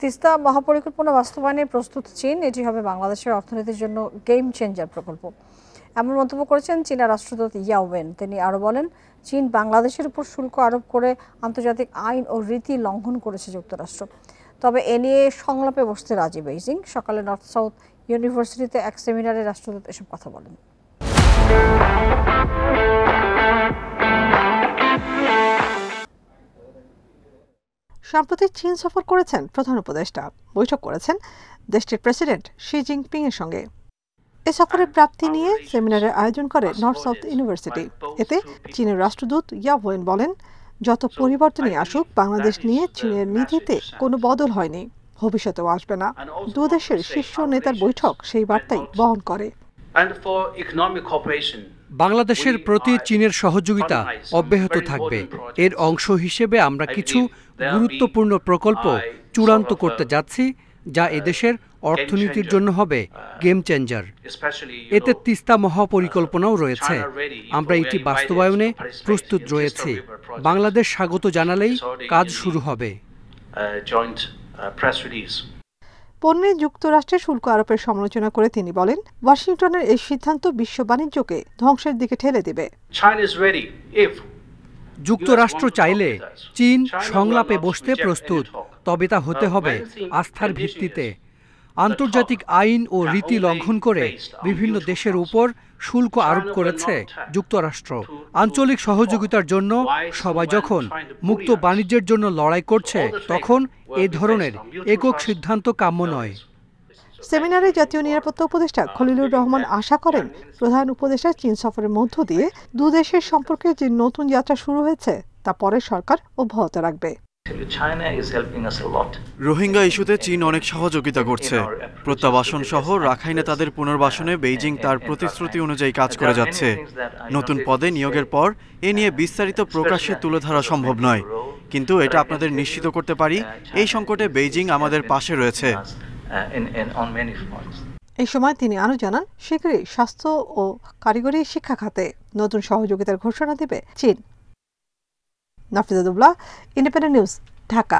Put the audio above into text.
তিস্তা মহাপরিকল্পনা বাস্তবায়নে প্রস্তুত চীন। এটি হবে বাংলাদেশের অর্থনীতির জন্য গেম চেঞ্জার প্রকল্প, এমন মন্তব্য করেছেন চীনা রাষ্ট্রদূত ইয়াও ওয়েন। তিনি আরও বলেন, চীন বাংলাদেশের উপর শুল্ক আরোপ করে আন্তর্জাতিক আইন ও রীতি লঙ্ঘন করেছে যুক্তরাষ্ট্র। তবে এ নিয়ে সংলাপে বসতে রাজি বেইজিং। সকালে নর্থ সাউথ ইউনিভার্সিটিতে এক সেমিনারে রাষ্ট্রদূত এসব কথা বলেন। সম্প্রতি চীন সফর করেছেন প্রধান উপদেষ্টা। বৈঠক করেছেন দেশটির প্রেসিডেন্ট শি জিনপিং এর সঙ্গে। এ সফরের প্রাপ্তি নিয়ে সেমিনারের আয়োজন করে নর্থ সাউথ ইউনিভার্সিটি। এতে চীনের রাষ্ট্রদূত ইয়াও ওয়েন বলেন, যত পরিবর্তনই আসুক, বাংলাদেশ নিয়ে চীনের নীতিতে কোনো বদল হয়নি, ভবিষ্যতেও আসবে না। দু দেশের শীর্ষ নেতার বৈঠক সেই বার্তাই বহন করে। বাংলাদেশের প্রতি চীনের সহযোগিতা অব্যাহত থাকবে। এর অংশ হিসেবে আমরা কিছু গুরুত্বপূর্ণ প্রকল্প চূড়ান্ত করতে যাচ্ছি, যা এদেশের অর্থনীতির জন্য হবে গেম চেঞ্জার। এতে তিস্তা মহাপরিকল্পনাও রয়েছে। আমরা এটি বাস্তবায়নে প্রস্তুত রয়েছি। বাংলাদেশ স্বাগত জানালেই কাজ শুরু হবে। পণ্যে যুক্তরাষ্ট্রের শুল্ক আরোপের সমালোচনা করে তিনি বলেন, ওয়াশিংটনের এই সিদ্ধান্ত বিশ্ব বাণিজ্যকে ধ্বংসের দিকে ঠেলে দেবে। যুক্তরাষ্ট্র চাইলে চীন সংলাপে বসতে প্রস্তুত, তবে তা হতে হবে আস্থার ভিত্তিতে। আন্তর্জাতিক আইন ও রীতি লঙ্ঘন করে বিভিন্ন দেশের উপর শুল্ক আরোপ করেছে যুক্তরাষ্ট্র। আঞ্চলিক সহযোগিতার জন্য সবাই যখন মুক্ত বাণিজ্যের জন্য লড়াই করছে, তখন এ ধরনের একক সিদ্ধান্ত কাম্য নয়। সেমিনারে জাতীয় নিরাপত্তা উপদেষ্টা খলিলুর রহমান আশা করেন, প্রধান উপদেষ্টা চীন সফরের মধ্য দিয়ে দু দেশের সম্পর্কে যে নতুন যাত্রা শুরু হয়েছে, তা পরের সরকার অব্যাহত রাখবে। রোহিঙ্গা ইস্যুতে চীন অনেক সহযোগিতা করছে। প্রত্যাবাসন সহ রাখাইনে তাদের পুনর্বাসনে বেইজিং তার প্রতিশ্রুতি অনুযায়ী কাজ করে যাচ্ছে। নতুন পদে নিয়োগের পর এ নিয়ে বিস্তারিত প্রকাশ্যে তুলে ধরা সম্ভব নয়, কিন্তু এটা আপনাদের নিশ্চিত করতে পারি, এই সংকটে বেইজিং আমাদের পাশে রয়েছে। এই সময় তিনি আরও জানান, শীঘ্রই স্বাস্থ্য ও কারিগরি শিক্ষা খাতে নতুন সহযোগিতার ঘোষণা দেবে চীন। Nafiza Dubla, independent news, Dhaka.